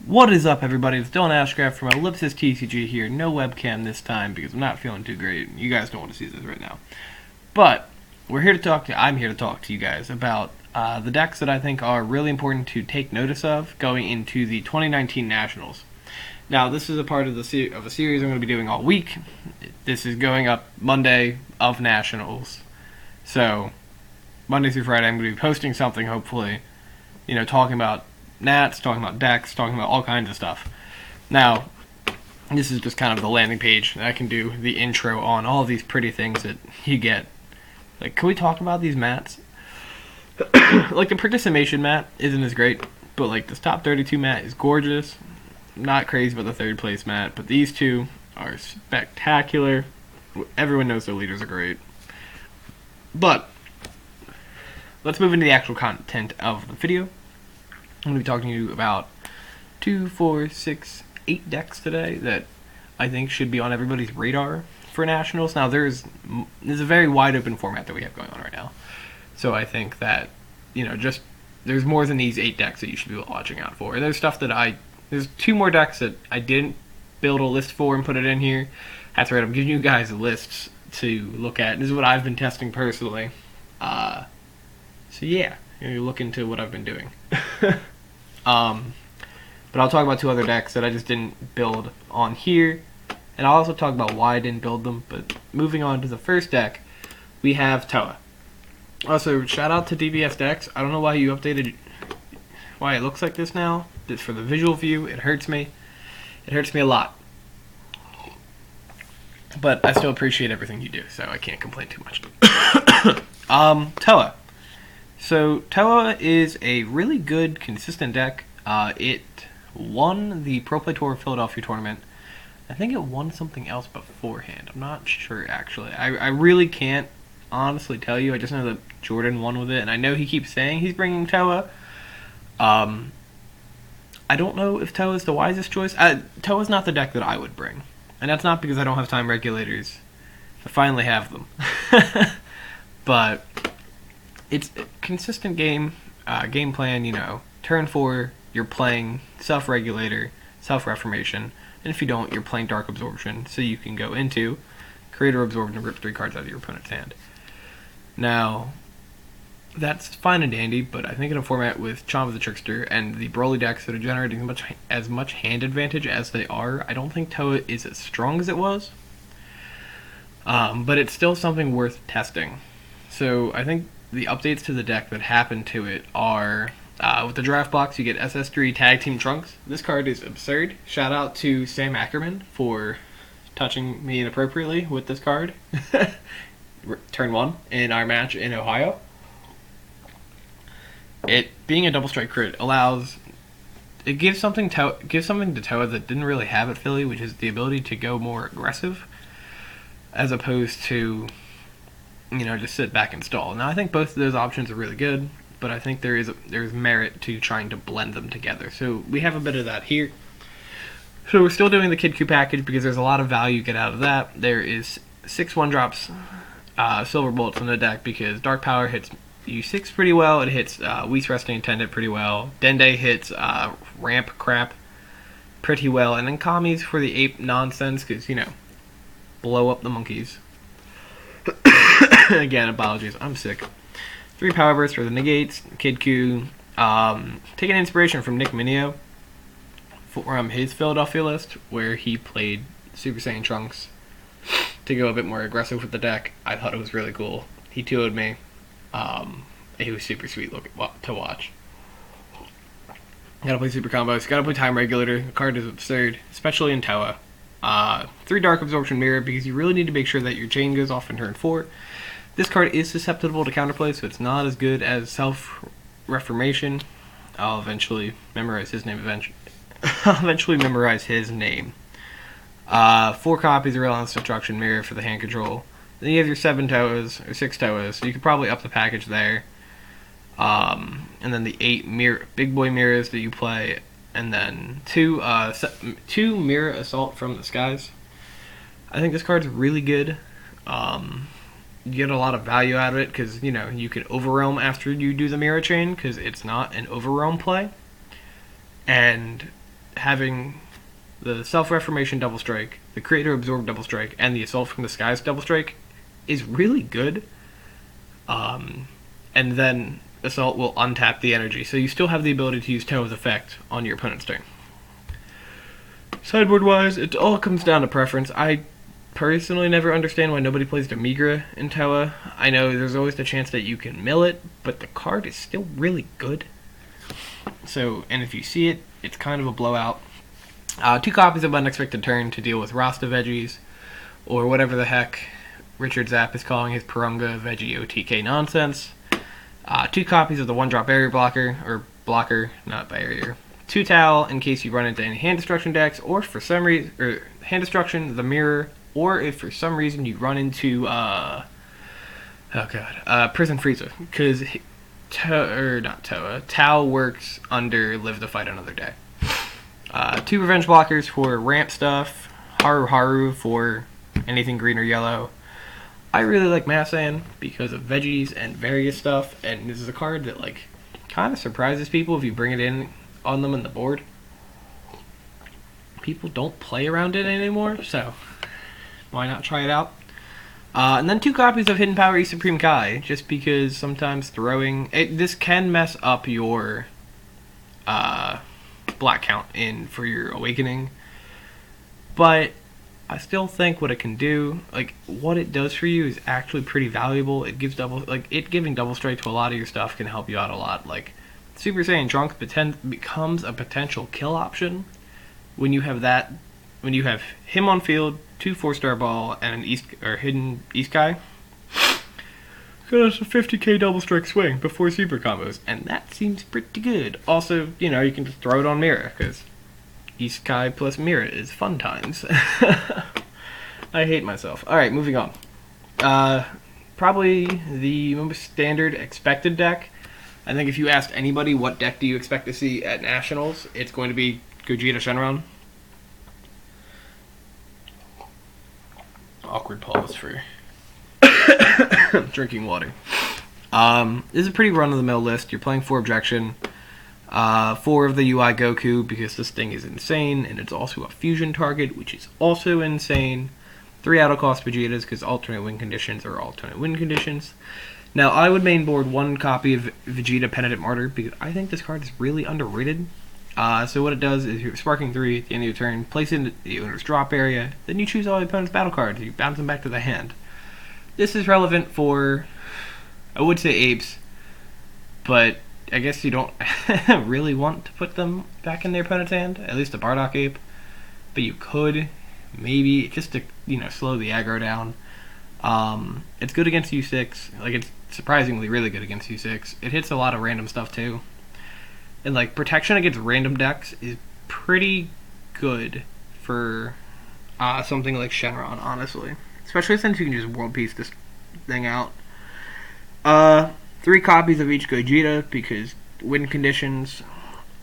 What is up, everybody? It's Dylan Ashcraft from Ellipsis TCG here. No webcam this time because I'm not feeling too great. You guys don't want to see this right now. But I'm here to talk to you guys about the decks that I think are really important to take notice of going into the 2019 Nationals. Now, this is a part of a series I'm going to be doing all week. This is going up Monday of Nationals. So, Monday through Friday, I'm going to be posting something, hopefully, talking about Nats, talking about decks, talking about all kinds of stuff. Now, this is just kind of the landing page. I can do the intro on all of these pretty things that you get. Like, can we talk about these mats? Like, the participation mat isn't as great, but, like, this top 32 mat is gorgeous. Not crazy about the third place mat, but these two are spectacular. Everyone knows their leaders are great. But, let's move into the actual content of the video. I'm going to be talking to you about 2, 4, 6, 8 decks today that I think should be on everybody's radar for Nationals. Now, there's a very wide open format that we have going on right now. So I think that, there's more than these 8 decks that you should be watching out for. And there's stuff that there's 2 more decks that I didn't build a list for and put it in here. That's right, I'm giving you guys lists to look at. This is what I've been testing personally. So yeah, you look into what I've been doing. But I'll talk about 2 other decks that I just didn't build on here, and I'll also talk about why I didn't build them. But moving on to the first deck, we have Toa. Also, shout out to DBS decks. I don't know why you updated, why it looks like this now. Just for the visual view, it hurts me. It hurts me a lot. But I still appreciate everything you do, so I can't complain too much. Toa. So, Toa is a really good, consistent deck. It won the Pro Play Tour Philadelphia tournament. I think it won something else beforehand. I'm not sure, actually. I really can't honestly tell you. I just know that Jordan won with it, and I know he keeps saying he's bringing Toa. I don't know if Toa is the wisest choice. Toa is not the deck that I would bring. And that's not because I don't have time regulators. I finally have them. But it's a consistent game plan, Turn 4, you're playing Self-Regulator, Self-Reformation, and if you don't, you're playing Dark Absorption, so you can go into Creator Absorb and rip 3 cards out of your opponent's hand. Now, that's fine and dandy, but I think in a format with Chomp the Trickster and the Roli decks that are generating as much hand advantage as they are, I don't think Toa is as strong as it was. But it's still something worth testing. So I think the updates to the deck that happen to it are, with the draft box, you get SS3 Tag Team Trunks. This card is absurd. Shout out to Sam Ackerman for touching me inappropriately with this card. Turn 1 in our match in Ohio. It being a double strike crit gives something to Toa that didn't really have at Philly, which is the ability to go more aggressive, as opposed to just sit back and stall. Now I think both of those options are really good, but I think there's merit to trying to blend them together. So we have a bit of that here. So we're still doing the Kid Q package because there's a lot of value you get out of that. There is 6 1-drops, Silver Bolts in the deck because Dark Power hits U6 pretty well. It hits Whis Resting Intendant pretty well. Dende hits Ramp Crap pretty well. And then Kami's for the ape nonsense because, blow up the monkeys. Again, apologies, I'm sick. 3 Power Bursts for the negates. Kid Q. Taking inspiration from Nick Mineo from his Philadelphia list, where he played Super Saiyan Trunks to go a bit more aggressive with the deck. I thought it was really cool. He 2-0'd me. It was super sweet to watch. Gotta play super combos. Gotta play Time Regulator. The card is absurd, especially in Toa. 3 Dark Absorption Mirror because you really need to make sure that your chain goes off in turn 4. This card is susceptible to counterplay, so it's not as good as Self-Reformation. I'll eventually memorize his name. 4 copies of Relentless Destruction Mirror for the hand control. Then you have your 7 Toas, or 6 Toas, so you could probably up the package there. And then the 8 big boy mirrors that you play, and then 2 Mirror Assault from the Skies. I think this card's really good. You get a lot of value out of it because, you can Overwhelm after you do the Mirror Chain because it's not an Overwhelm play. And having the Self-Reformation Double Strike, the Creator Absorb Double Strike, and the Assault from the Skies Double Strike is really good. And then Assault will untap the energy, so you still have the ability to use Toa's effect on your opponent's turn. Sideboard-wise, it all comes down to preference. I personally never understand why nobody plays Demigra in Toa. I know there's always the chance that you can mill it, but the card is still really good. So, and if you see it, it's kind of a blowout. 2 copies of Unexpected Turn to deal with Rasta veggies, or whatever the heck Richard Zapp is calling his Purunga Veggie OTK nonsense. 2 copies of the 1-drop barrier blocker, or blocker, not barrier. 2 Towel in case you run into any hand destruction decks, or for some reason, or hand destruction, the mirror, or if for some reason you run into, Prison Frieza, because Tao works under Live to Fight Another Day. 2 Revenge blockers for ramp stuff, Haru for anything green or yellow. I really like Massan because of veggies and various stuff, and this is a card that like kind of surprises people if you bring it in on them in the board. People don't play around it anymore, so why not try it out? And then 2 copies of Hidden Power E Supreme Kai, just because sometimes throwing this can mess up your black count in for your awakening, but I still think what it can do, like what it does for you, is actually pretty valuable. It gives giving double strike to a lot of your stuff can help you out a lot. Like Super Saiyan Trunk becomes a potential kill option when you have that. When you have him on field, 2 4-star ball, and an hidden East Kai. That's a 50k double strike swing before super combos, and that seems pretty good. Also, you know, you can just throw it on Mira, because East Kai plus Mira is fun times. I hate myself. Alright, moving on. Probably the most standard expected deck. I think if you asked anybody what deck do you expect to see at Nationals, it's going to be Gogeta Shenron. Awkward pause for drinking water. This is a pretty run-of-the-mill list. You're playing 4 Objection, 4 of the UI Goku, because this thing is insane, and it's also a fusion target, which is also insane. 3 out-of-cost Vegetas, because alternate win conditions are alternate win conditions. Now, I would main board 1 copy of Vegeta Penitent Martyr, because I think this card is really underrated. So what it does is you're sparking 3 at the end of your turn, place it in the owner's drop area, then you choose all the opponent's battle cards, and you bounce them back to the hand. This is relevant for, I would say apes, but I guess you don't really want to put them back in their opponent's hand, at least a Bardock ape, but you could, maybe, just to, you know, slow the aggro down. It's good against U6, like it's surprisingly really good against U6. It hits a lot of random stuff too. And like protection against random decks is pretty good for something like Shenron, honestly. Especially since you can just World Peace this thing out. 3 copies of each Gogeta, because win conditions.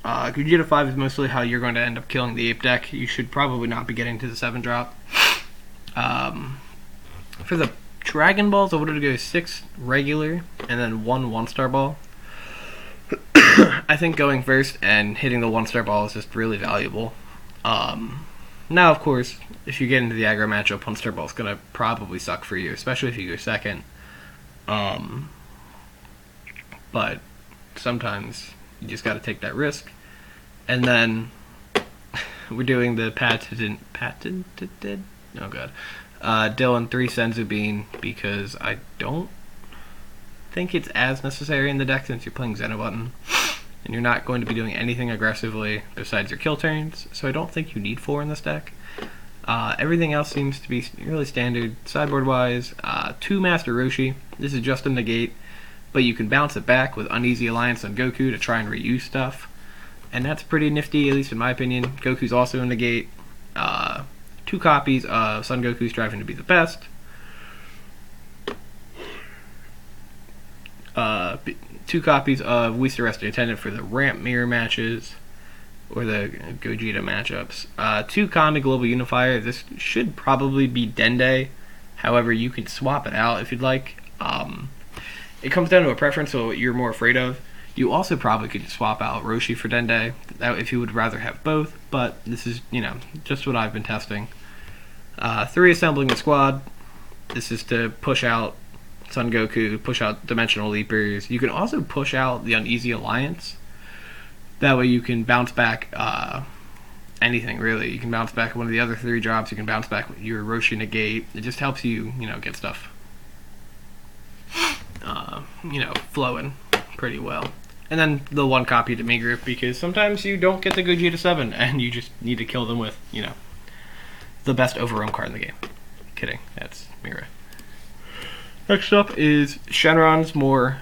Gogeta 5 is mostly how you're going to end up killing the ape deck. You should probably not be getting to the 7-drop. For the Dragon Balls, I wanted to go 6 regular, and then 1 1-star ball. I think going first and hitting the 1-star ball is just really valuable. Now, of course, if you get into the aggro matchup, 1-star ball is going to probably suck for you, especially if you go second. But sometimes you just got to take that risk. And then we're doing the patented, oh god, Dylan 3 Senzu Bean, because I don't think it's as necessary in the deck since you're playing Xenobutton, and you're not going to be doing anything aggressively besides your kill turns, so I don't think you need 4 in this deck. Everything else seems to be really standard. Sideboard-wise, 2 Master Roshi. This is just a negate, but you can bounce it back with Uneasy Alliance on Goku to try and reuse stuff, and that's pretty nifty, at least in my opinion. Goku's also a negate. 2 copies of Son Goku striving to be the best. 2 copies of We Arrested Attendant for the ramp mirror matches, or the Gogeta matchups. 2 Kami Global Unifier. This should probably be Dende. However, you can swap it out if you'd like. It comes down to a preference, so what you're more afraid of. You also probably could swap out Roshi for Dende if you would rather have both, but this is, just what I've been testing. 3, assembling the squad. This is to push out Son Goku, push out Dimensional Leapers. You can also push out the Uneasy Alliance. That way you can bounce back anything, really. You can bounce back one of the other 3 drops. You can bounce back your Roshi Negate. It just helps you, get stuff, flowing pretty well. And then the 1 copy to me group, because sometimes you don't get the Gogeta 7, and you just need to kill them with, the best overrun card in the game. Kidding, that's Mira. Next up is Shenron's more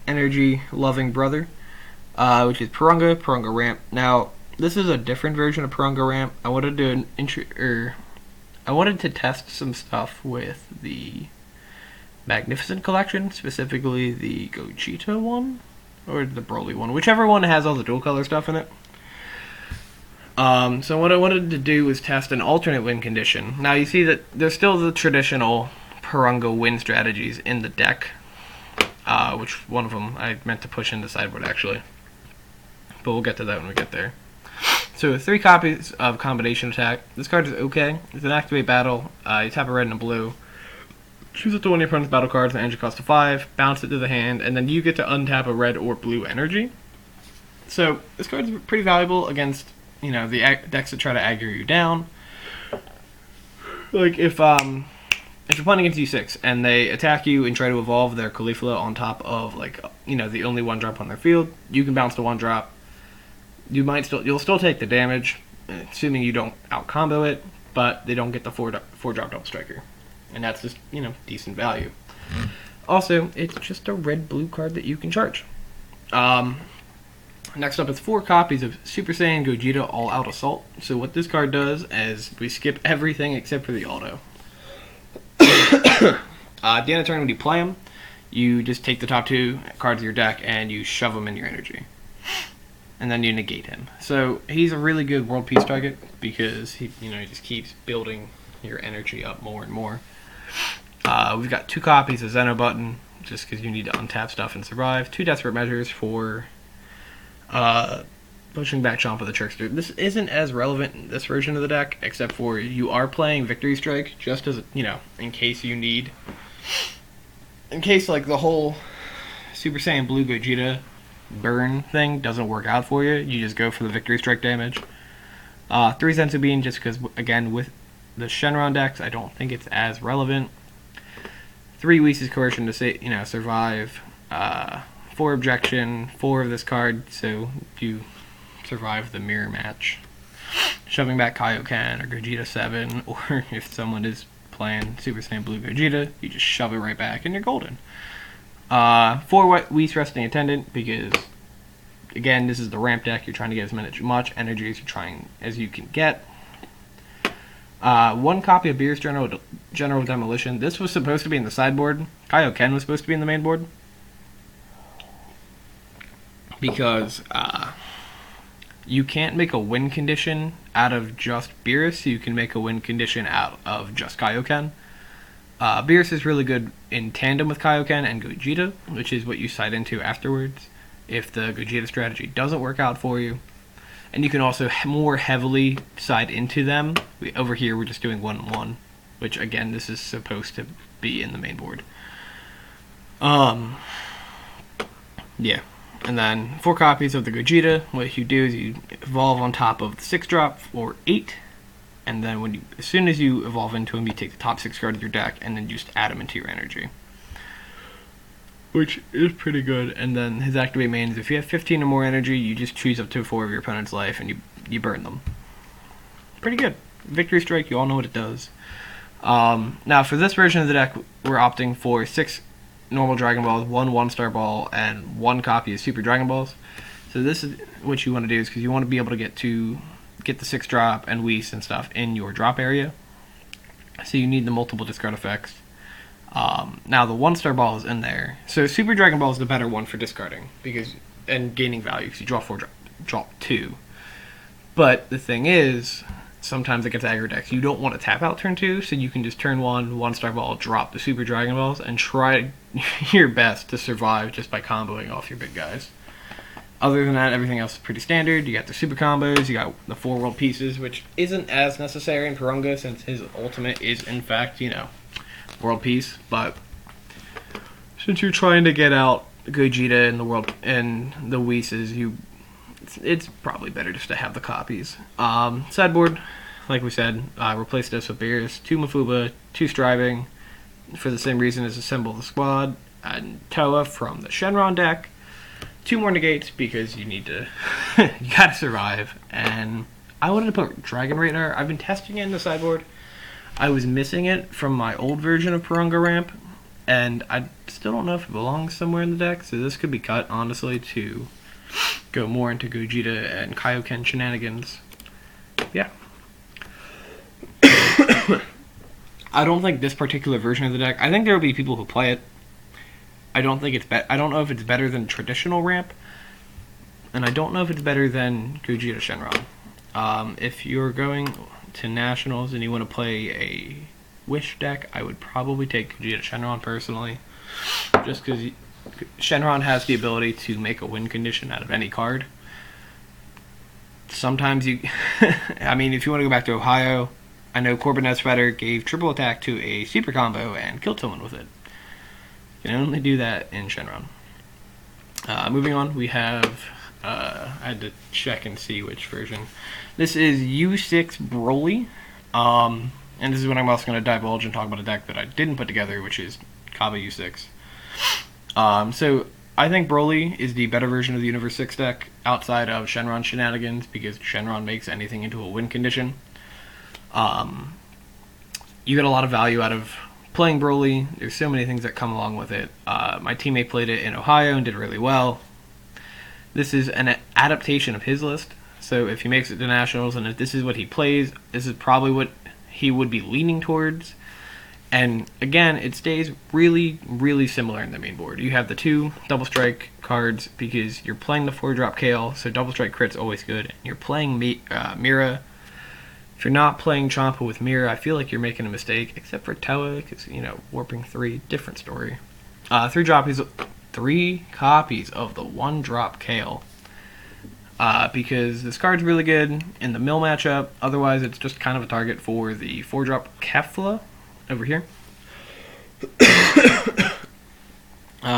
energy-loving brother, which is Purunga Ramp. Now, this is a different version of Purunga Ramp. I wanted to test some stuff with the Magnificent Collection, specifically the Gogeta one, or the Broly one, whichever one has all the dual color stuff in it. So what I wanted to do was test an alternate win condition. Now you see that there's still the traditional Purunga win strategies in the deck, which one of them I meant to push into sideboard actually, but we'll get to that when we get there. So 3 copies of Combination Attack. This card is okay. It's an activate battle. You tap a red and a blue. Choose up to one of your opponent's battle cards, and energy cost of 5, bounce it to the hand, and then you get to untap a red or blue energy. So this card is pretty valuable against, the decks that try to aggro you down. Like if you're playing against U6 and they attack you and try to evolve their Caulifla on top of the only 1-drop on their field, you can bounce the 1-drop. You'll still take the damage, assuming you don't out combo it, but they don't get the 4-drop double striker. And that's just, decent value. Also, it's just a red-blue card that you can charge. Next up is 4 copies of Super Saiyan Gogeta All Out Assault. So what this card does is we skip everything except for the auto. At the end of the turn, when you play him, you just take the top 2 cards of your deck and you shove them in your energy. And then you negate him. So he's a really good world peace target because he just keeps building your energy up more and more. We've got 2 copies of Zeno Button, just because you need to untap stuff and survive. 2 Desperate Measures for pushing back Champa the Trickster. This isn't as relevant in this version of the deck, except for you are playing Victory Strike, just as, in case you need. In case, the whole Super Saiyan Blue Gogeta burn thing doesn't work out for you, you just go for the Victory Strike damage. 3 Senzu Bean, just because, again, with the Shenron decks, I don't think it's as relevant. 3 Whis' Coercion to survive. 4 Objection, 4 of this card, so you survive the mirror match. Shoving back Kaioken or Gogeta 7, or if someone is playing Super Saiyan Blue Gogeta, you just shove it right back and you're golden. 4 Whis Resting Attendant, because again, this is the ramp deck, you're trying to get as much energy as you can get. 1 copy of Beerus General Demolition. This was supposed to be in the sideboard. Kaioken was supposed to be in the main board. Because you can't make a win condition out of just Beerus, you can make a win condition out of just Kaioken. Beerus is really good in tandem with Kaioken and Gogeta, which is what you side into afterwards if the Gogeta strategy doesn't work out for you. And you can also more heavily side into them. Over here we're just doing 1-1, which again, this is supposed to be in the main board. Yeah. And then 4 copies of the Gogeta. What you do is you evolve on top of the 6-drop or 8, and then as soon as you evolve into him, you take the top 6 cards of your deck, and then you just add them into your energy, which is pretty good. And then his activate main is if you have 15 or more energy, you just choose up to 4 of your opponent's life, and you burn them. Pretty good. Victory Strike, you all know what it does. Now for this version of the deck, we're opting for 6 normal Dragon Balls, 1 1-star ball, and 1 copy of Super Dragon Balls. So this is what you want to do, is because you want to be able to get the 6-drop and Whis and stuff in your drop area. So you need the multiple discard effects. Now the 1-star ball is in there. So Super Dragon Ball is the better one for discarding and gaining value, because you draw 4, drop 2. But the thing is, sometimes it gets aggro decks. You don't want to tap out turn 2, so you can just turn 1-star ball, drop the Super Dragon Balls, and try your best to survive just by comboing off your big guys. Other than that, everything else is pretty standard. You got the super combos, you got the 4 world pieces, which isn't as necessary in Purunga since his ultimate is, in fact, world peace. But since you're trying to get out Gogeta in the world and the Whis, it's probably better just to have the copies. Sideboard, like we said, replace this with Beerus, 2 Mafuba, 2 Striving, for the same reason as Assemble the Squad, and Toa from the Shenron deck. 2 more negates because you need to, you gotta survive. And I wanted to put Dragon Radar. I've been testing it in the sideboard. I was missing it from my old version of Purunga Ramp, and I still don't know if it belongs somewhere in the deck, so this could be cut, honestly, to go more into Gogeta and Kaioken shenanigans. Yeah. I don't think this particular version of the deck, I think there will be people who play it. I don't know if it's better than traditional ramp, and I don't know if it's better than Gogeta Shenron. If you're going to Nationals and you want to play a Wish deck, I would probably take Vegeta Shenron personally, just because Shenron has the ability to make a win condition out of any card. Sometimes I mean, if you want to go back to Ohio, I know Corbin Sweater gave triple attack to a super combo and killed someone with it. You can only do that in Shenron. Moving on, we have, I had to check and see which version. This is U6 Roli. And this is when I'm also going to divulge and talk about a deck that I didn't put together, which is Kaba U6. So I think Broly is the better version of the Universe 6 deck outside of Shenron shenanigans, because Shenron makes anything into a win condition. You get a lot of value out of playing Broly. There's so many things that come along with it. My teammate played it in Ohio and did really well. This is an adaptation of his list, so if he makes it to Nationals and if this is what he plays, this is probably what he would be leaning towards. And again, it stays really, really similar in the main board. You have the 2 double strike cards because you're playing the 4-drop Kale, so double strike crit's always good. You're playing Mira. If you're not playing Champa with Mira, I feel like you're making a mistake, except for Toa, because, Warping 3, different story. 3 copies of the 1-drop Kale. Because this card's really good in the mill matchup. Otherwise, it's just kind of a target for the 4-drop Kefla over here.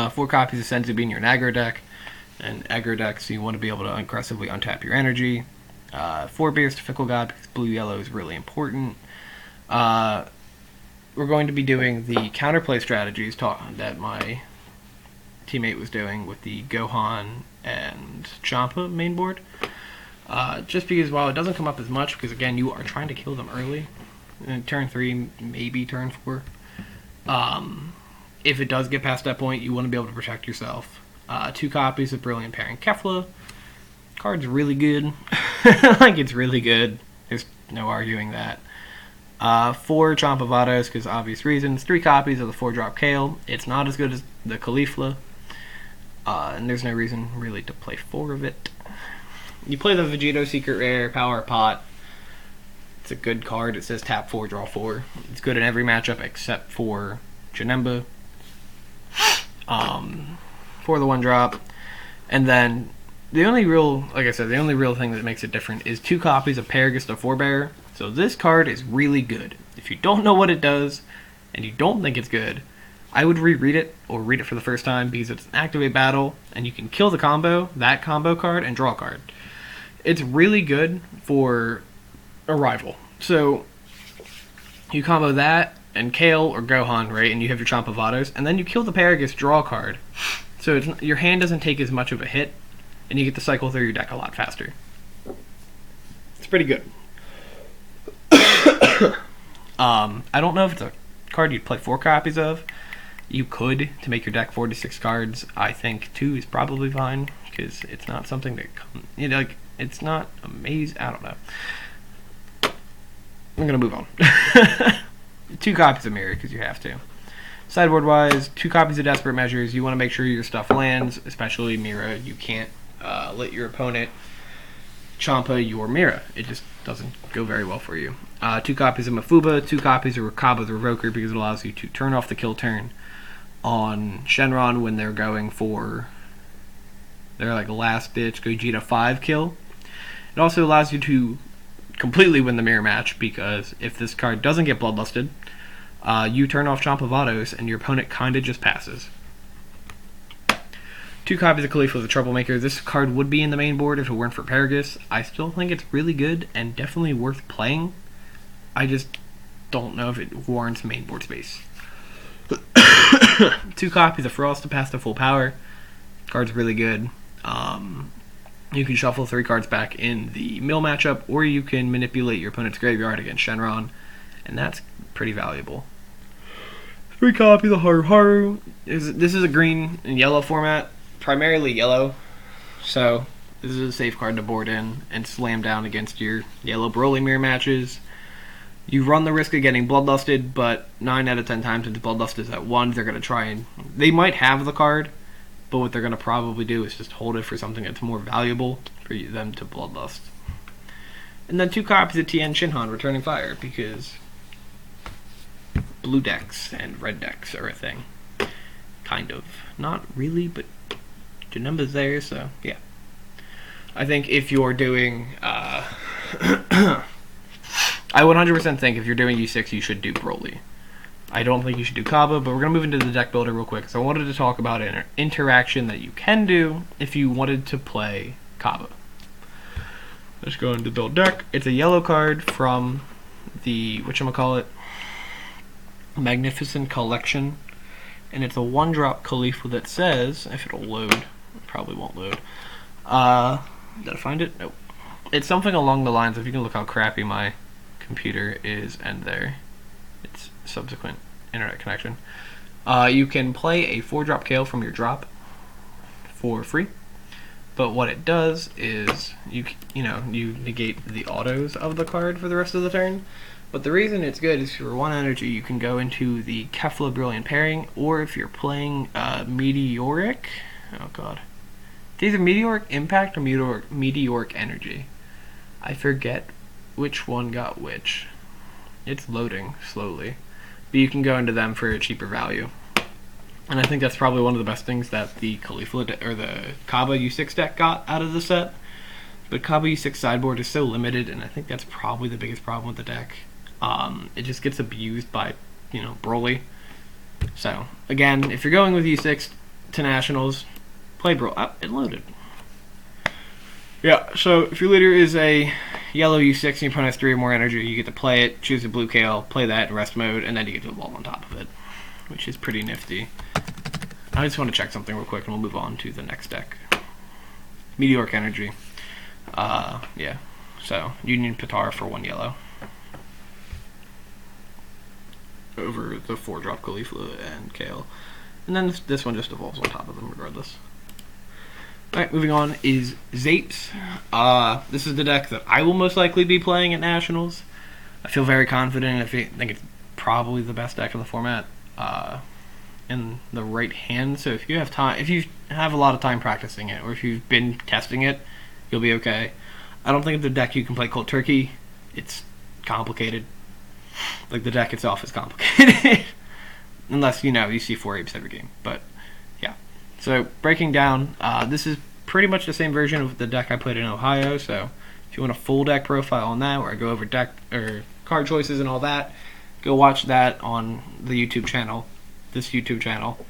4 copies of Senzu being your aggro deck. And aggro decks, you want to be able to aggressively untap your energy. 4 Beers to Fickle God, because blue-yellow is really important. We're going to be doing the counterplay strategies that my teammate was doing with the Gohan and Champa main board. Just because while it doesn't come up as much, because again, you are trying to kill them early, in turn 3, maybe turn 4. If it does get past that point, you want to be able to protect yourself. 2 copies of Brilliant Pairing Kefla. Card's really good. Like, it's really good. There's no arguing that. 4 Champa Vados, because obvious reasons. 3 copies of the 4-drop Kale. It's not as good as the Caulifla. And there's no reason really to play 4 of it. You play the Vegeta Secret Rare Power Pot. It's a good card. It says tap 4, draw 4. It's good in every matchup except for Janemba. For the 1-drop. And then the only real thing that makes it different is 2 copies of Paragus the 4-bearer. So this card is really good. If you don't know what it does and you don't think it's good, I would reread it or read it for the first time, because it's an activate battle and you can kill the combo, that combo card, and draw a card. It's really good for a rival. So you combo that and Kale or Gohan, right, and you have your Champa Vados, and then you kill the Paragus, draw a card. So your hand doesn't take as much of a hit, and you get to cycle through your deck a lot faster. It's pretty good. I don't know if it's a card you'd play 4 copies of. You could, to make your deck 46 cards. I think 2 is probably fine, because it's not something that it's not amazing. I don't know. I'm gonna move on. 2 copies of Mirror, because you have to. Sideboard wise, 2 copies of Desperate Measures. You want to make sure your stuff lands, especially Mira. You can't let your opponent Champa your Mira. It just doesn't go very well for you. 2 copies of Mafuba, 2 copies of Rakaba's Revoker, because it allows you to turn off the kill turn on Shenron when they're going for They're like a last-ditch Vegeta 5 kill. It also allows you to completely win the mirror match, because if this card doesn't get bloodlusted, you turn off Jump of Autos and your opponent kind of just passes. 2 copies of Khalifa the Troublemaker. This card would be in the main board if it weren't for Paragus. I still think it's really good and definitely worth playing. I just don't know if it warrants main board space. 2 copies of Frost to pass to full power. Card's really good. You can shuffle 3 cards back in the mill matchup, or you can manipulate your opponent's graveyard against Shenron, and that's pretty valuable. 3 copies of Haru Haru. This is a green and yellow format, primarily yellow, so this is a safe card to board in and slam down against your yellow Broly mirror matches. You run the risk of getting bloodlusted, but 9 out of 10 times if the bloodlust is at 1, they're going to try and... They might have the card, but what they're going to probably do is just hold it for something that's more valuable for them to bloodlust. And then 2 copies of Tien Shinhan Returning Fire, because blue decks and red decks are a thing. Kind of. Not really, but Janemba's there, so yeah. I think if you're doing... I 100% think if you're doing U6, you should do Broly. I don't think you should do Kaba, but we're going to move into the deck builder real quick. So I wanted to talk about an interaction that you can do if you wanted to play Kaba. Let's go into build deck. It's a yellow card from the, whatchamacallit, Magnificent Collection. And it's a 1-drop Khalifa that says, if it'll load, it probably won't load. Did I find it? Nope. It's something along the lines of, you can look how crappy my computer is, and there. It's subsequent internet connection. You can play a 4-drop Kale from your drop for free, but what it does is you negate the autos of the card for the rest of the turn. But the reason it's good is for 1 energy you can go into the Kefla Brilliant pairing, or if you're playing Meteoric, oh god, it's either Meteoric Impact or Meteoric Energy. I forget which one got which. It's loading slowly. But you can go into them for a cheaper value. And I think that's probably one of the best things that the Khalifa or the Kaba U6 deck got out of the set. But Kaba U6 sideboard is so limited, and I think that's probably the biggest problem with the deck. It just gets abused by, Broly. So, again, if you're going with U6 to Nationals, play Broly. Oh, it loaded. Yeah, so if your leader is a yellow U6 and your opponent has 3 or more energy, you get to play it, choose a blue Kale, play that in rest mode, and then you get to evolve on top of it, which is pretty nifty. I just want to check something real quick, and we'll move on to the next deck. Meteoric Energy. Yeah. So, Union Pitar for 1 yellow. Over the 4-drop Khalifa and Kale. And then this one just evolves on top of them regardless. Alright, moving on is Xate. This is the deck that I will most likely be playing at Nationals. I feel very confident. I think it's probably the best deck in the format in the right hand. So if you have time, if you have a lot of time practicing it, or if you've been testing it, you'll be okay. I don't think it's a deck you can play cold turkey. It's complicated. Like, the deck itself is complicated. Unless, you see 4 apes every game. But, yeah. So, breaking down, this is pretty much the same version of the deck I played in Ohio. So, if you want a full deck profile on that, where I go over deck or card choices and all that, go watch that on the YouTube channel. This YouTube channel.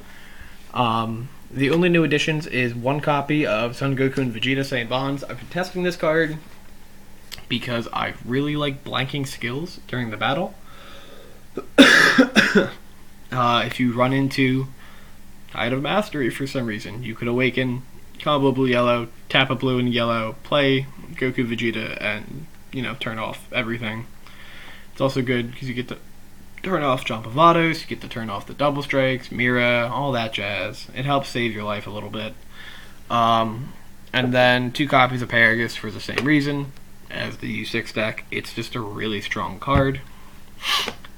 The only new additions is 1 copy of Son Goku and Vegeta Saiyan Bonds. I've been testing this card because I really like blanking skills during the battle. If you run into Tide of Mastery for some reason, you could awaken, combo blue yellow, tap a blue and yellow, play Goku Vegeta, and turn off everything. It's also good because you get to turn off Jump of Autos, you get to turn off the double strikes, Mira, all that jazz. It helps save your life a little bit. And then 2 copies of Paragus for the same reason as the U6 deck. It's just a really strong card.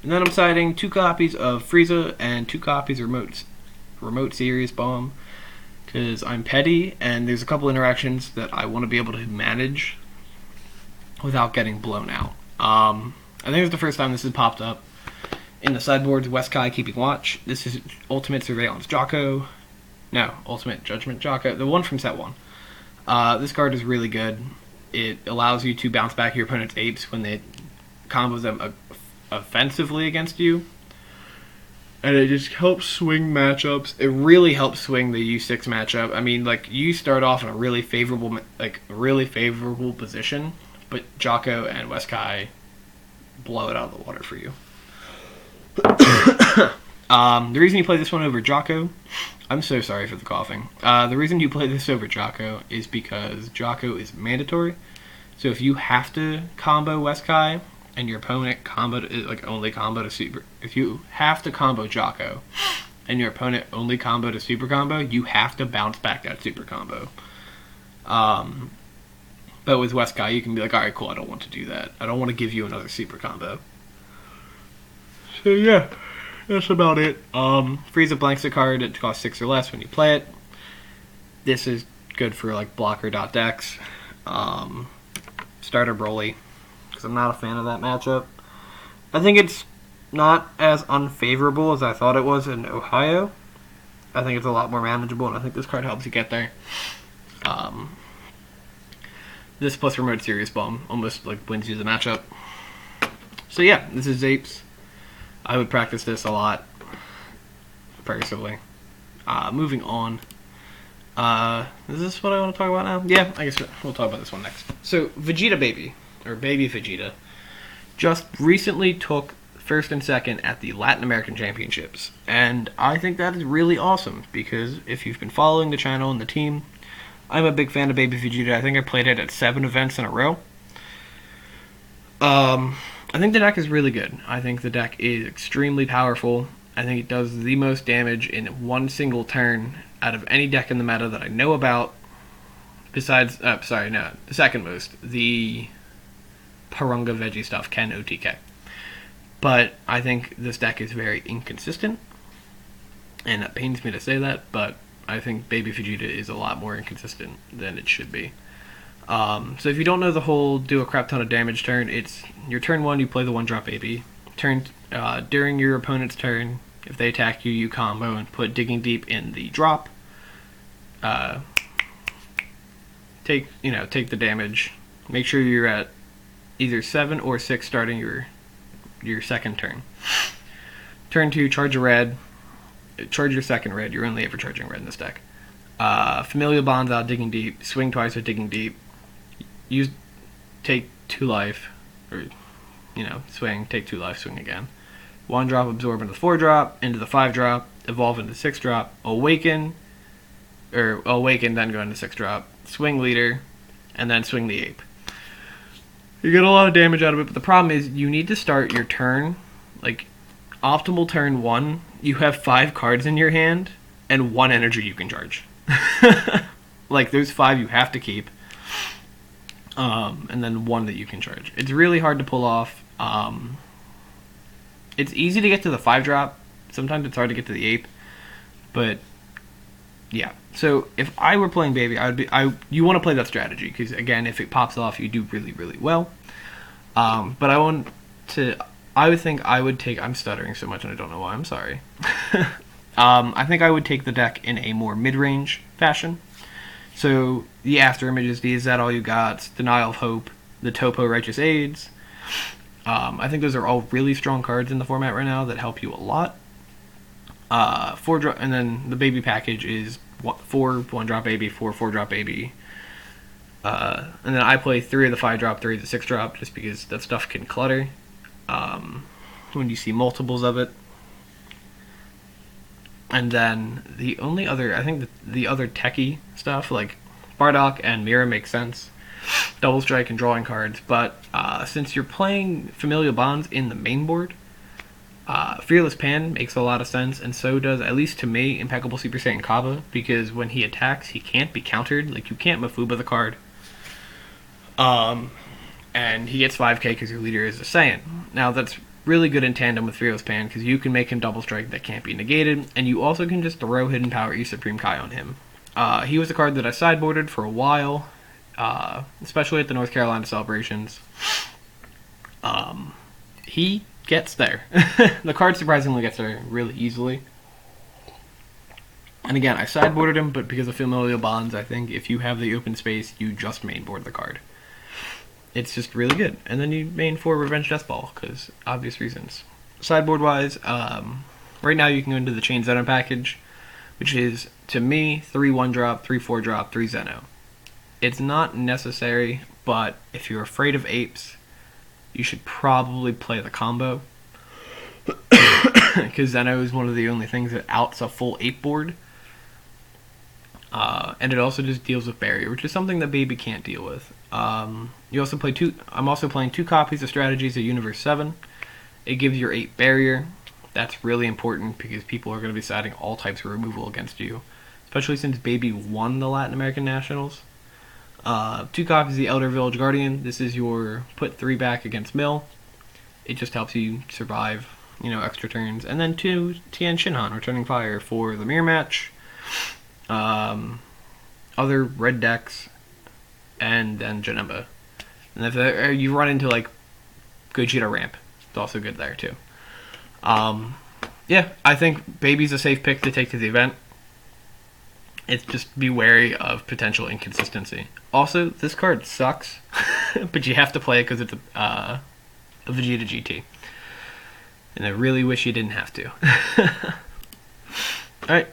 And then I'm citing 2 copies of Frieza and 2 copies of Remote Serious Bomb, because I'm petty and there's a couple interactions that I want to be able to manage without getting blown out. I think it's the first time this has popped up in the sideboards. West Kai Keeping Watch. This is Ultimate Surveillance Jocko. No, Ultimate Judgment Jocko. The one from set 1. This card is really good. It allows you to bounce back your opponent's apes when they combos them offensively against you. And it just helps swing matchups. It really helps swing the U6 matchup. I mean, like, you start off in a really favorable position, but Jocko and Weskai blow it out of the water for you. The reason you play this one over Jocko, I'm so sorry for the coughing. The reason you play this over Jocko is because Jocko is mandatory. So if you have to combo Weskai, and your opponent only combo to super. If you have to combo Jocko, and your opponent only combo to super combo, you have to bounce back that super combo. But with Weskai, you can be like, all right, cool, I don't want to do that. I don't want to give you another super combo. So yeah, that's about it. Freeze a blanks a card. It costs 6 or less when you play it. This is good for like blocker decks. Starter Roli. I'm not a fan of that matchup. I think it's not as unfavorable as I thought it was in Ohio. I think it's a lot more manageable, and I think this card helps you get there. This plus Remote Serious Bomb almost like wins you the matchup. So yeah, this is Apes. I would practice this a lot, personally. Moving on. Is this what I want to talk about now? Yeah, I guess we'll talk about this one next. So, Vegeta Baby. Or Baby Vegeta, just recently took first and second at the Latin American Championships. And I think that is really awesome, because if you've been following the channel and the team, I'm a big fan of Baby Vegeta. I think I played it at 7 events in a row. I think the deck is really good. I think the deck is extremely powerful. I think it does the most damage in one single turn out of any deck in the meta that I know about. Besides, the second most. The Parunga Veggie stuff can OTK. But I think this deck is very inconsistent, and it pains me to say that, but I think Baby Vegeta is a lot more inconsistent than it should be. So if you don't know the whole do a crap ton of damage turn, it's your turn 1, you play the 1-drop Baby. During your opponent's turn, if they attack you, you combo and put Digging Deep in the drop. Take the damage. Make sure you're at either 7 or 6 starting your second turn. Turn 2, charge a red. Charge your second red. You're only ever charging red in this deck. Familial Bonds out, Digging Deep. Swing twice with Digging Deep. Take 2 life. Or, swing, take 2 life, swing again. 1-drop, absorb into the 4-drop, into the 5-drop, evolve into 6-drop, awaken, then go into 6-drop, swing leader, and then swing the ape. You get a lot of damage out of it, but the problem is you need to start your turn, like optimal turn 1, you have 5 cards in your hand, and 1 energy you can charge. Like, those 5 you have to keep, and then 1 that you can charge. It's really hard to pull off. It's easy to get to the 5-drop. Sometimes it's hard to get to the ape, but yeah. So if I were playing Baby, you want to play that strategy, because again, if it pops off, you do really, really well. But I'm stuttering so much and I don't know why. I'm sorry. I think I would take the deck in a more mid-range fashion. So the After Images, the Is That All You Got, Denial of Hope, the Topo Righteous Aids. I think those are all really strong cards in the format right now that help you a lot. 4-drop, and then the Baby package is 4 1-drop Baby, 4 4-drop Baby. And then I play 3 of the 5-drop, 3 of the 6-drop, just because that stuff can clutter when you see multiples of it. And then the only other, I think the other techie stuff, like Bardock and Mira makes sense. Double Strike and drawing cards, but since you're playing Familial Bonds in the main board, Fearless Pan makes a lot of sense, and so does, at least to me, Impeccable Super Saiyan Kaba, because when he attacks, he can't be countered. Like, you can't Mafuba the card. And he gets 5k because your leader is a Saiyan. Now, that's really good in tandem with Fearless Pan, because you can make him Double Strike that can't be negated, and you also can just throw Hidden Power E Supreme Kai on him. He was a card that I sideboarded for a while, especially at the North Carolina celebrations. He gets there. The card surprisingly gets there really easily. And again, I sideboarded him, but because of familial bonds, I think if you have the open space, you just mainboard the card. It's just really good. And then you main for Revenge Death Ball, because obvious reasons. Sideboard-wise, right now you can go into the Chain Zeno package, which is, to me, 3 1-drop, 3 4-drop, 3 Zeno. It's not necessary, but if you're afraid of apes, you should probably play the combo. Because Zeno is one of the only things that outs a full ape board. And it also just deals with barrier, which is something that Baby can't deal with. You also play I'm also playing 2 copies of Strategies of Universe 7. It gives your 8 barrier. That's really important because people are going to be deciding all types of removal against you, especially since Baby won the Latin American Nationals. 2 copies of the Elder Village Guardian. This is your put 3 back against Mill. It just helps you survive, extra turns. And then 2 Tien Shinhan, Returning Fire for the mirror match. Other red decks, and then Janemba. And if you run into like Gogeta Ramp, it's also good there too. Yeah, I think Baby's a safe pick to take to the event. It's just be wary of potential inconsistency. Also, this card sucks, but you have to play it because it's a Vegeta GT. And I really wish you didn't have to. Alright,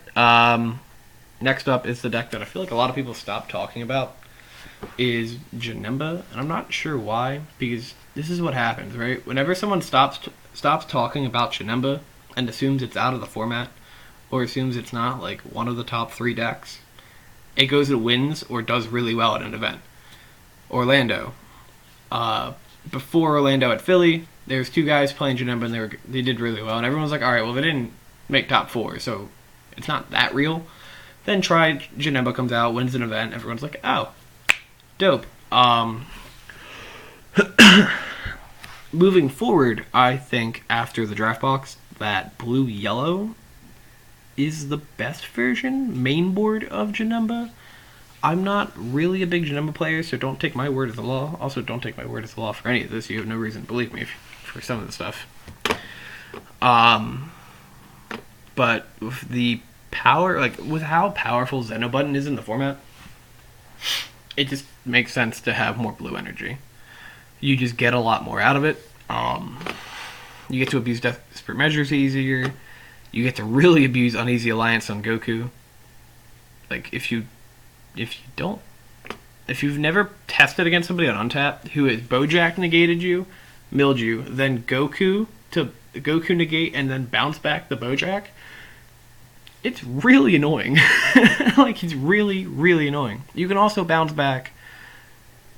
next up is the deck that I feel like a lot of people stopped talking about, is Janemba, and I'm not sure why, because this is what happens, right? Whenever someone stops talking about Janemba and assumes it's out of the format, or assumes it's not like one of the top 3 decks, it goes and wins or does really well at an event. Orlando. Before Orlando at Philly, there was 2 guys playing Janemba and they did really well, and everyone's like, alright, well they didn't make top 4, so it's not that real. Then Janemba comes out, wins an event, everyone's like, oh, dope. Moving forward, I think after the draft box, that blue-yellow is the best version, main board of Janemba. I'm not really a big Janemba player, so don't take my word as the law. Also, don't take my word as the law for any of this. You have no reason to believe me for some of the stuff. But with the power, with how powerful Zeno button is in the format, it just makes sense to have more blue energy. You just get a lot more out of it. You get to abuse desperate measures easier. You get to really abuse Uneasy Alliance on Goku. If you've never tested against somebody on Untapped who has Bojack negated you, milled you, then Goku to Goku negate and then bounce back the Bojack, it's really annoying. It's really, really annoying. You can also bounce back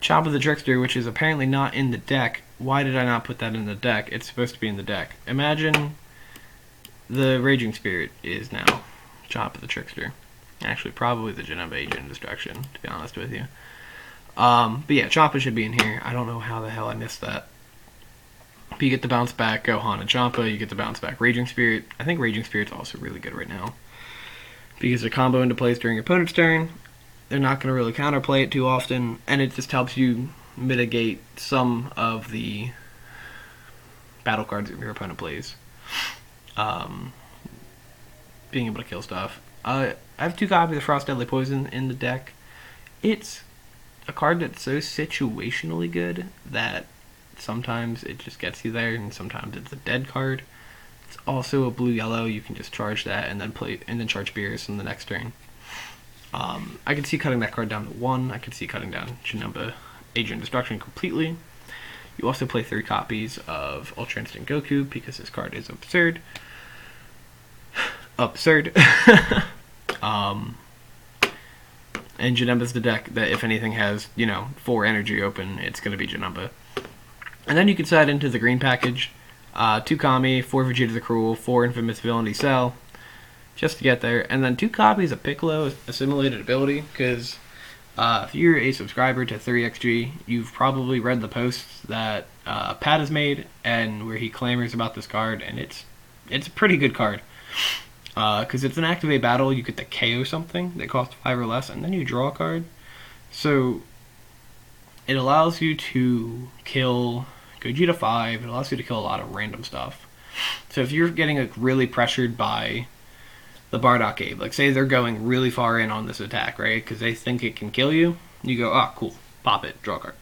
Chop of the Trickster, which is apparently not in the deck. Why did I not put that in the deck? It's supposed to be in the deck. Imagine the Raging Spirit is now Chop of the Trickster. Actually, probably the Janemba Agent Destruction, to be honest with you. But yeah, Champa should be in here. I don't know how the hell I missed that. But you get the bounce back Gohan and Champa. You get the bounce back Raging Spirit. I think Raging Spirit's also really good right now, because the combo into plays during your opponent's turn. They're not going to really counterplay it too often, and it just helps you mitigate some of the battle cards that your opponent plays. Being able to kill stuff. I have 2 copies of Frost Deadly Poison in the deck. It's a card that's so situationally good that sometimes it just gets you there, and sometimes it's a dead card. It's also a blue-yellow. You can just charge that and then charge Beerus in the next turn. I can see cutting that card down to 1. I can see cutting down Janemba Agent Destruction completely. You also play 3 copies of Ultra Instinct Goku because this card is absurd. Absurd. And Janemba's the deck that, if anything, has 4 energy open, it's going to be Janemba. And then you can side into the green package. 2 Kami, 4 Vegeta the Cruel, 4 Infamous Villainy Cell, just to get there. And then 2 copies of Piccolo Assimilated Ability, because if you're a subscriber to 3xG, you've probably read the posts that Pat has made, and where he clamors about this card, and it's a pretty good card. Because it's an activate battle, you get to KO something that costs 5 or less, and then you draw a card. So it allows you to kill Gogeta 5, it allows you to kill a lot of random stuff. So if you're getting really pressured by the Bardock Ape. Like, say they're going really far in on this attack, right? Because they think it can kill you. You go, oh, cool. Pop it. Draw a card.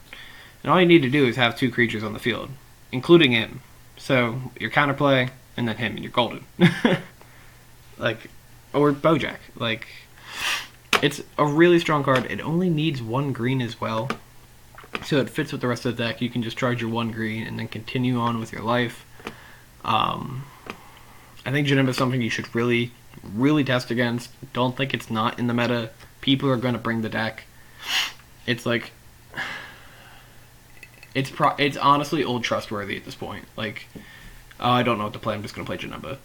And all you need to do is have 2 creatures on the field, including him. So, your counterplay, and then him, and you're golden. Like, or Bojack. Like, it's a really strong card. It only needs 1 green as well. So it fits with the rest of the deck. You can just charge your 1 green and then continue on with your life. I think Janemba is something you should really, really test against. Don't think it's not in the meta. People are going to bring the deck. It's like, it's honestly old trustworthy at this point. Like, oh, I don't know what to play. I'm just going to play Janemba.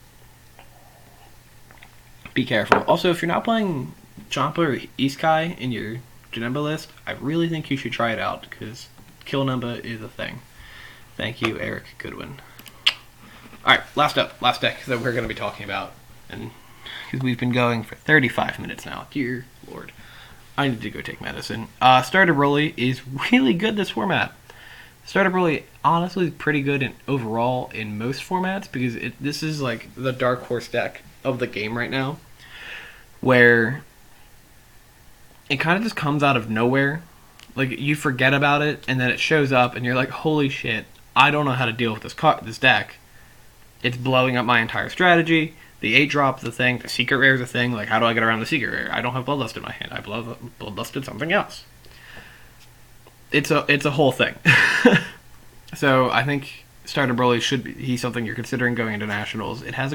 Be careful. Also, if you're not playing Champa or Isekai in your Janemba list, I really think you should try it out, because Kill Nemba is a thing. Thank you, Eric Goodwin. Alright, last deck that we're going to be talking about, and because we've been going for 35 minutes now. Dear Lord. I need to go take medicine. Starter Roli is really good this format. Starter Roli, honestly, is pretty good overall in most formats, because this is like the dark horse deck of the game right now, where it kind of just comes out of nowhere. Like, you forget about it, and then it shows up, and you're like, holy shit, I don't know how to deal with this deck. It's blowing up my entire strategy. The 8-drop is a thing. The secret rare is a thing. Like, how do I get around the secret rare? I don't have Bloodlust in my hand. I Bloodlusted something else. It's a whole thing. So I think Starter Broly he's something you're considering going into Nationals. It has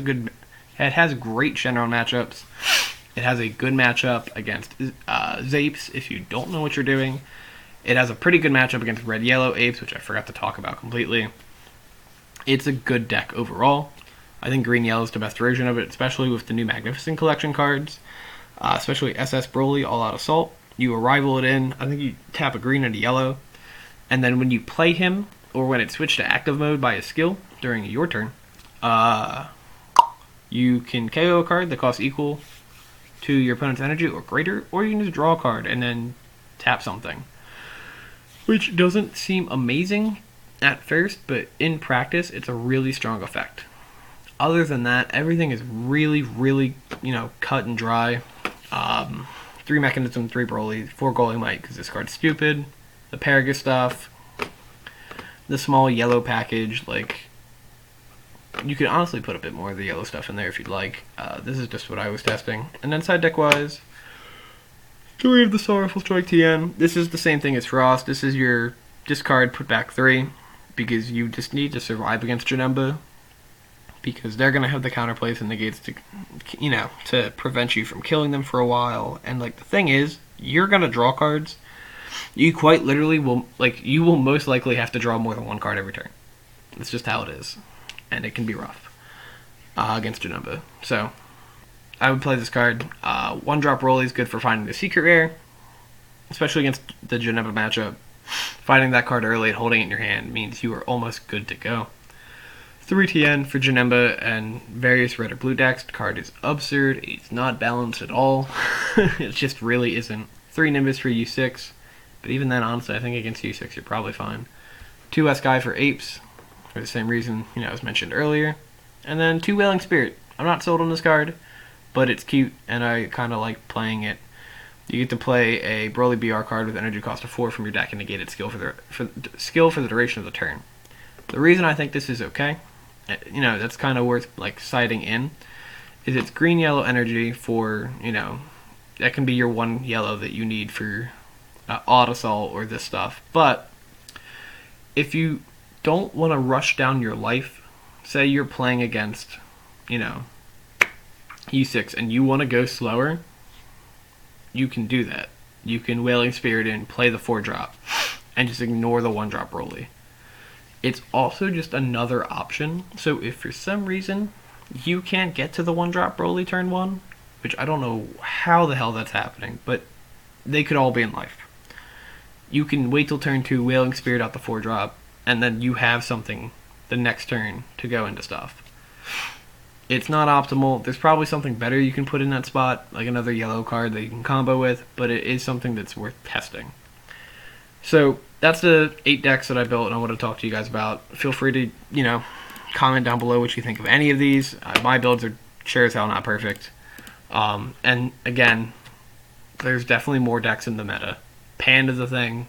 great general matchups. It has a good matchup against Zapes if you don't know what you're doing. It has a pretty good matchup against Red-Yellow Apes, which I forgot to talk about completely. It's a good deck overall. I think Green-Yellow is the best version of it, especially with the new Magnificent Collection cards. Especially SS Broly, All Out Assault. You arrival it in. I think you tap a green and a yellow. And then when you play him, or when it's switched to active mode by a skill during your turn, you can KO a card that costs equal to your opponent's energy or greater, or you can just draw a card and then tap something. Which doesn't seem amazing at first, but in practice, it's a really strong effect. Other than that, everything is really, really, cut and dry. 3 Mechanism, 3 Broly, 4 Goalie Might, because this card's stupid. The Paragus stuff. The small yellow package, like, you could honestly put a bit more of the yellow stuff in there if you'd like. This is just what I was testing. And then side deck-wise, 3 of the Sorrowful Strike TN. This is the same thing as Frost. This is your discard, put back 3, because you just need to survive against Janemba, because they're going to have the counterplays and negates to prevent you from killing them for a while. And, like, the thing is, you're going to draw cards. You quite literally you will most likely have to draw more than 1 card every turn. That's just how it is. And it can be rough against Janemba. So, I would play this card. 1-drop Roli is good for finding the secret rare, especially against the Janemba matchup. Finding that card early and holding it in your hand means you are almost good to go. 3 TN for Janemba and various red or blue decks. The card is absurd. It's not balanced at all. It just really isn't. 3 Nimbus for U6. But even then, honestly, I think against U6 you're probably fine. 2 Sky for Apes, for the same reason, as mentioned earlier. And then 2 Wailing Spirit. I'm not sold on this card, but it's cute, and I kind of like playing it. You get to play a Broly BR card with energy cost of 4 from your deck and negate its skill for the duration of the turn. The reason I think this is okay, that's kind of worth citing in, is it's green-yellow energy for, that can be your 1 yellow that you need for Odd Assault or this stuff. But if you don't want to rush down your life, say you're playing against, U6 and you want to go slower, you can do that. You can Wailing Spirit in, play the 4-drop, and just ignore the 1-drop Broly. It's also just another option. So if for some reason you can't get to the 1-drop Broly turn 1, which I don't know how the hell that's happening, but they could all be in life. You can wait till turn 2, Wailing Spirit out the 4-drop, and then you have something the next turn to go into stuff. It's not optimal. There's probably something better you can put in that spot, like another yellow card that you can combo with, but it is something that's worth testing. So that's the 8 decks that I built and I want to talk to you guys about. Feel free to, comment down below what you think of any of these. My builds are sure as hell not perfect. And again, there's definitely more decks in the meta. Panda's a thing.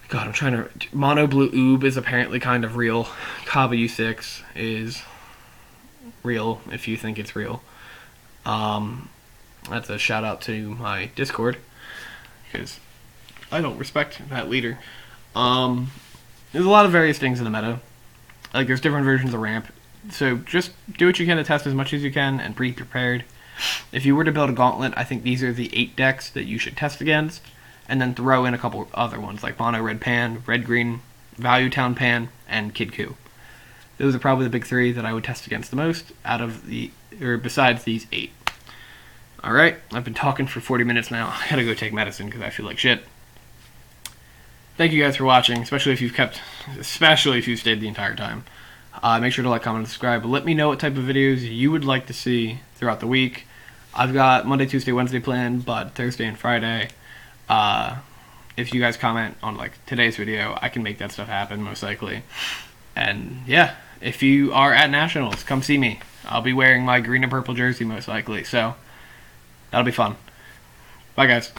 God, I'm trying to... Mono Blue Oob is apparently kind of real. Kaba U6 is real, if you think it's real. That's a shout out to my Discord, because I don't respect that leader. There's a lot of various things in the meta. Like, there's different versions of ramp. So just do what you can to test as much as you can and be prepared. If you were to build a gauntlet, I think these are the 8 decks that you should test against. And then throw in a couple other ones, like Mono Red Pan, Red Green, Value Town Pan, and Kid Ku. Those are probably the big 3 that I would test against the most besides these 8. Alright, I've been talking for 40 minutes now. I gotta go take medicine because I feel like shit. Thank you guys for watching, especially if you've stayed the entire time. Make sure to like, comment, and subscribe. Let me know what type of videos you would like to see throughout the week. I've got Monday, Tuesday, Wednesday planned, but Thursday and Friday. If you guys comment on like today's video, I can make that stuff happen most likely. And yeah, if you are at Nationals, come see me. I'll be wearing my green and purple jersey most likely, so that'll be fun. Bye guys.